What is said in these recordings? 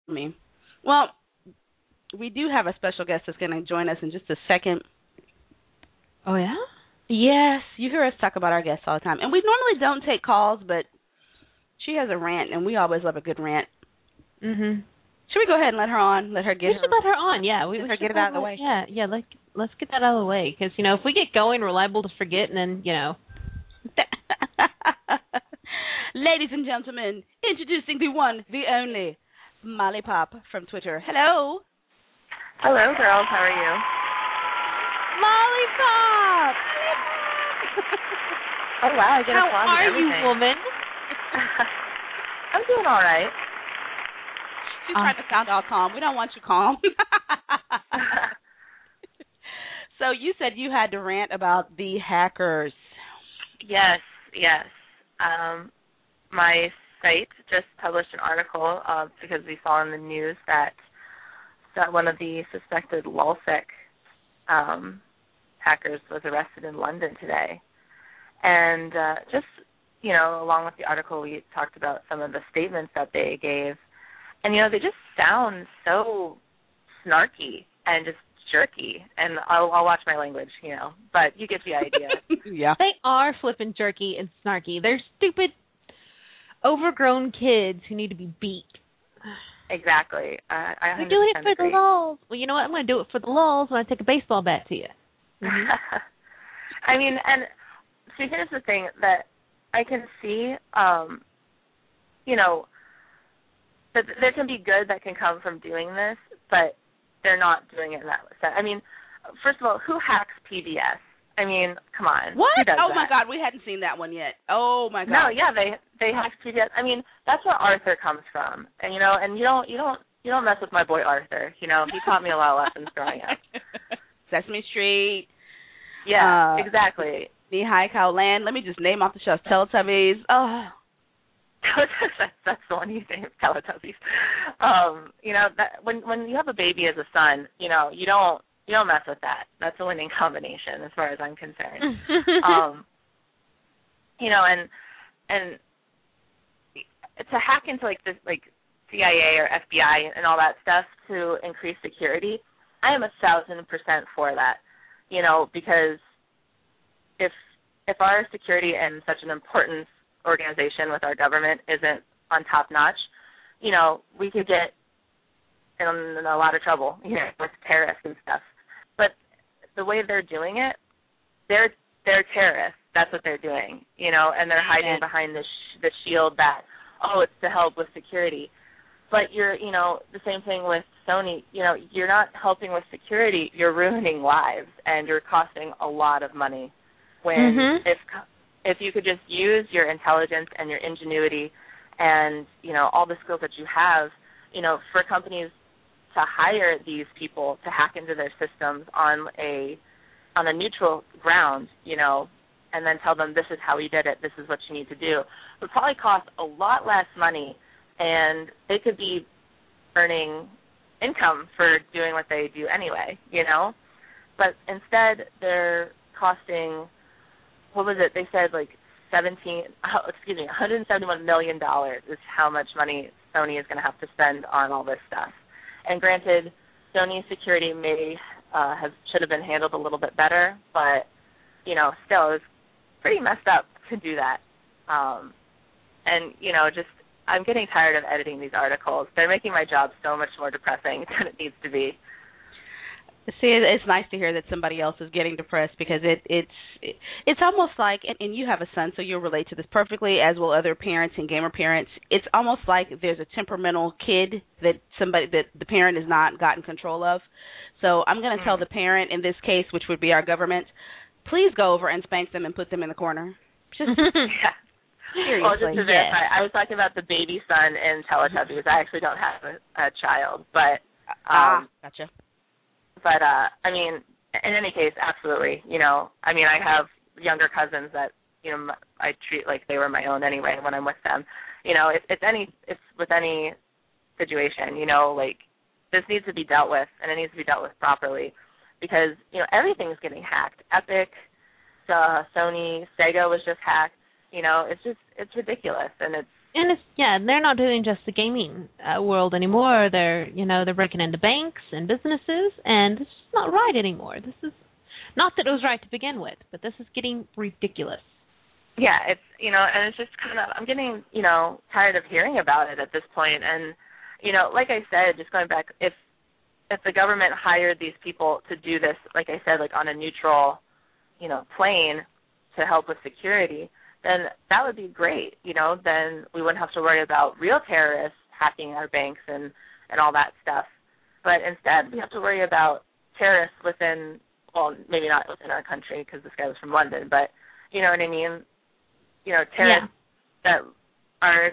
Me. Well, we do have a special guest that's going to join us in just a second. Oh, yeah? Yes, you hear us talk about our guests all the time. And we normally don't take calls, but she has a rant, and we always love a good rant. Mm-hmm. Should we go ahead and let her on? Let her get We should let her on, yeah. We should get it out of the way. Yeah, let's get that out of the way. Because, if we get going, we're liable to forget, and then, Ladies and gentlemen, introducing the one, the only, Molly Pop from Twitter. Hello. Hello, girls. How are you? Molly Pop! Oh, wow. I get How applause are and everything. you, woman? I'm doing all right. She's trying to sound all calm. We don't want you calm. So you said you had to rant about the hackers. Yes. My site just published an article because we saw in the news that one of the suspected LulzSec hackers was arrested in London today. And just, along with the article, we talked about some of the statements that they gave. And, they just sound so snarky and just jerky. And I'll watch my language, but you get the idea. Yeah. They are flippin' jerky and snarky. They're stupid, overgrown kids who need to be beat. Exactly. I 100% We're doing it for agree. the lulz. Well, you know what? I'm going to do it for the lulz when I take a baseball bat to you. Mm-hmm. I mean, and see, here's the thing that I can see, that there can be good that can come from doing this, but they're not doing it in that sense. I mean, first of all, who hacks PBS? I mean, come on. What? Who does Oh, that? my God, we hadn't seen that one yet. Oh, my God. No, yeah, they hacked PBS. I mean, that's where Arthur comes from. And, and you don't mess with my boy Arthur. He taught me a lot of lessons growing up. Sesame Street. Yeah, exactly. Knee-high cow land. Let me just name off the shows. Teletubbies. Oh. That's the one you think, Teletubbies. That when you have a baby as a son, you don't mess with that. That's a winning combination as far as I'm concerned. And to hack into this CIA or FBI and all that stuff to increase security, I am 1,000% for that. Because if our security in such an important organization with our government isn't on top notch, we could get in a lot of trouble, with terrorists and stuff. But the way they're doing it, they're terrorists. That's what they're doing, and they're hiding behind the shield that, it's to help with security. But you're, the same thing with Sony, you're not helping with security, you're ruining lives, and you're costing a lot of money. When if you could just use your intelligence and your ingenuity and, all the skills that you have, for companies to hire these people to hack into their systems on a neutral ground, and then tell them this is how we did it, this is what you need to do, would probably cost a lot less money, and they could be earning income for doing what they do anyway, But instead, they're costing, what was it? They said $171 million is how much money Sony is going to have to spend on all this stuff. And granted, Sony's security should have been handled a little bit better, but still, it was pretty messed up to do that. I'm getting tired of editing these articles. They're making my job so much more depressing than it needs to be. See, it's nice to hear that somebody else is getting depressed because it's almost like, and you have a son, so you'll relate to this perfectly, as will other parents and gamer parents. It's almost like there's a temperamental kid that the parent has not gotten control of. So I'm going to tell the parent in this case, which would be our government, please go over and spank them and put them in the corner. Just yeah. Seriously. Well, just to verify, I was talking about the baby son in Teletubbies. I actually don't have a child, but gotcha. But I mean, in any case, absolutely. I have younger cousins that I treat like they were my own anyway when I'm with them. It's with any situation. This needs to be dealt with, and it needs to be dealt with properly, because everything's getting hacked. Epic, Sony, Sega was just hacked. It's ridiculous, and And they're not doing just the gaming world anymore. They're breaking into banks and businesses, and this is not right anymore. This is not that it was right to begin with, but this is getting ridiculous. Yeah, it's and it's just kind of, I'm getting tired of hearing about it at this point. And like I said, just going back, if the government hired these people to do this, like I said, like on a neutral plane to help with security, then that would be great. Then we wouldn't have to worry about real terrorists hacking our banks and all that stuff. But instead, we have to worry about terrorists within, well, maybe not within our country because this guy was from London, but you know what I mean? Terrorists that are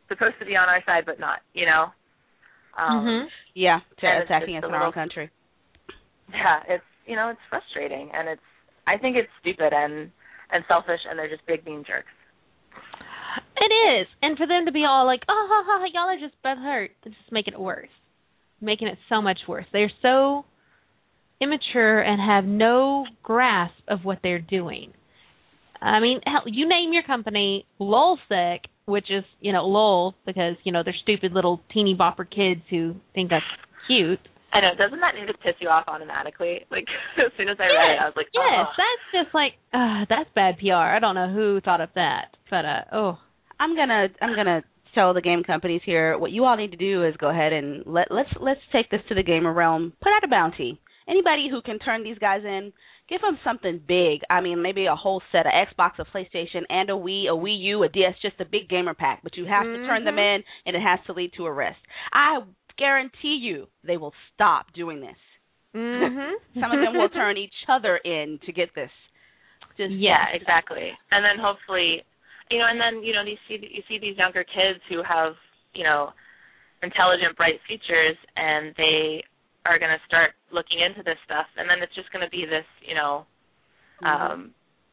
supposed to be on our side but not, Yeah, attacking us in our own country. Yeah, it's, it's frustrating, and I think it's stupid and selfish, and they're just big mean jerks. It is. And for them to be all like, oh, y'all are just butthurt, it's just making it worse. Making it so much worse. They're so immature and have no grasp of what they're doing. I mean, hell, you name your company LOLsec, which is, LOL, because, they're stupid little teeny bopper kids who think that's cute. I know. Doesn't that need to piss you off automatically? Like, as soon as I read it, I was like, oh. Yes, that's just like, that's bad PR. I don't know who thought of that, but, I'm gonna tell the game companies here, what you all need to do is go ahead and let's take this to the gamer realm. Put out a bounty. Anybody who can turn these guys in, give them something big. I mean, maybe a whole set, of Xbox, a PlayStation, and a Wii U, a DS, just a big gamer pack. But you have to turn them in, and it has to lead to arrest. I guarantee you they will stop doing this. Some of them will turn each other in to get this. Exactly. And then hopefully, you see these younger kids who have, intelligent, bright futures, and they are going to start looking into this stuff, and then it's just going to be this,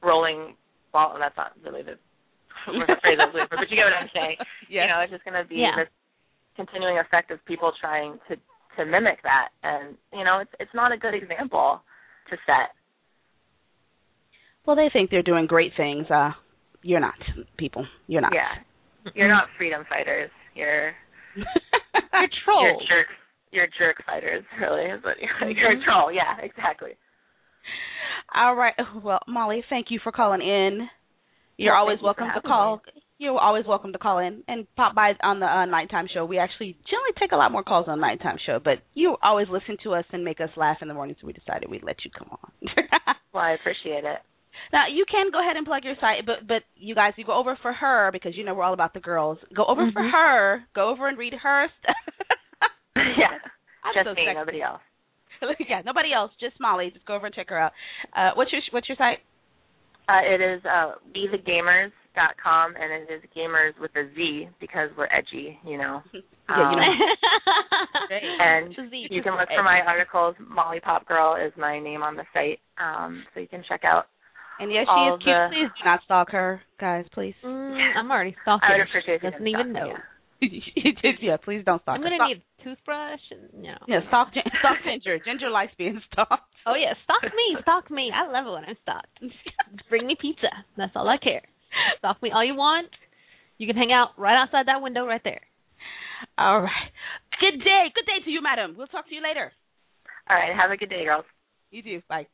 rolling ball. And that's not really the phrase I was looking for, but you get what I'm saying. Yeah. It's just going to be this continuing effect of people trying to mimic that, and it's not a good example to set. Well, they think they're doing great things. You're not, people. You're not. Yeah, you're not freedom fighters. You're trolls. You're jerk fighters, really. But you're a troll. Yeah, exactly. All right. Well, Molly, thank you for calling in. You're always welcome to call. You're always welcome to call in and pop by on the nighttime show. We actually generally take a lot more calls on the nighttime show, but you always listen to us and make us laugh in the morning, so we decided we'd let you come on. Well, I appreciate it. Now, you can go ahead and plug your site, but you guys, you go over for her, because we're all about the girls. Go over for her. Go over and read her stuff. Yeah, just me, nobody else. Yeah, nobody else, just Molly. Just go over and check her out. What's your site? It is wethegamerz.com, and it is gamers with a Z because we're edgy, And you can look for my articles. MollyPopGirl is my name on the site, so you can check out. And yes, she is cute. Please do not stalk her, guys, please. I'm already stalking her. I would appreciate it. Doesn't even know. Yeah, please don't stalk her. I'm going to need a toothbrush. Yeah, stalk Ginger. Ginger likes being stalked. Oh, yeah, stalk me. I love it when I'm stalked. Just bring me pizza. That's all I care. Stalk me all you want. You can hang out right outside that window right there. All right. Good day. Good day to you, madam. We'll talk to you later. All right. Have a good day, girls. You too. Bye.